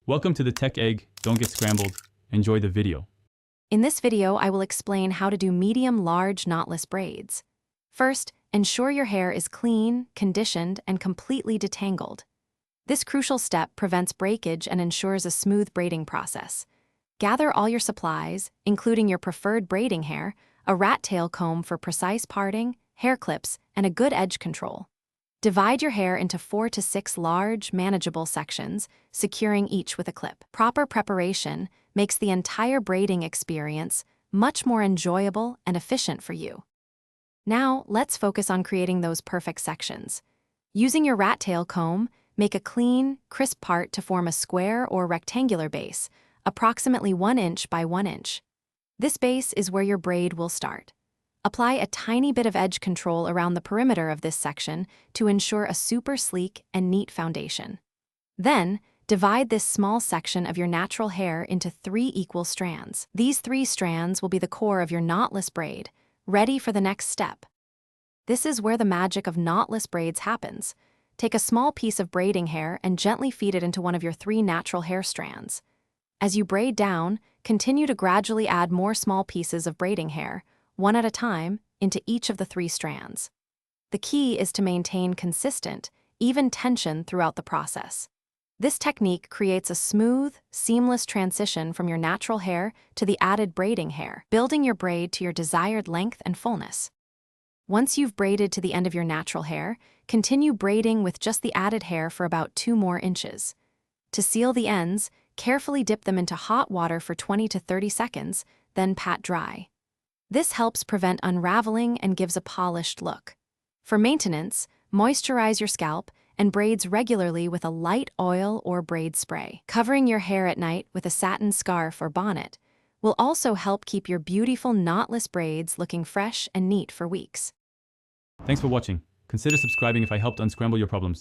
Welcome to the Tech Egg. Don't get scrambled. Enjoy the video. In this video, I will explain how to do medium-large knotless braids. First, ensure your hair is clean, conditioned, and completely detangled. This crucial step prevents breakage and ensures a smooth braiding process. Gather all your supplies, including your preferred braiding hair, a rat tail comb for precise parting, hair clips, and a good edge control. Divide your hair into 4 to 6 large, manageable sections, securing each with a clip. Proper preparation makes the entire braiding experience much more enjoyable and efficient for you. Now, let's focus on creating those perfect sections. Using your rat tail comb, make a clean, crisp part to form a square or rectangular base, approximately 1 inch by 1 inch. This base is where your braid will start. Apply a tiny bit of edge control around the perimeter of this section to ensure a super sleek and neat foundation. Then, divide this small section of your natural hair into 3 equal strands. These 3 strands will be the core of your knotless braid, ready for the next step. This is where the magic of knotless braids happens. Take a small piece of braiding hair and gently feed it into one of your 3 natural hair strands. As you braid down, continue to gradually add more small pieces of braiding hair, one at a time, into each of the 3 strands. The key is to maintain consistent, even tension throughout the process. This technique creates a smooth, seamless transition from your natural hair to the added braiding hair, building your braid to your desired length and fullness. Once you've braided to the end of your natural hair, continue braiding with just the added hair for about 2 more inches. To seal the ends, carefully dip them into hot water for 20 to 30 seconds, then pat dry. This helps prevent unraveling and gives a polished look. For maintenance, moisturize your scalp and braids regularly with a light oil or braid spray. Covering your hair at night with a satin scarf or bonnet will also help keep your beautiful knotless braids looking fresh and neat for weeks. Thanks for watching. Consider subscribing if I helped unscramble your problems.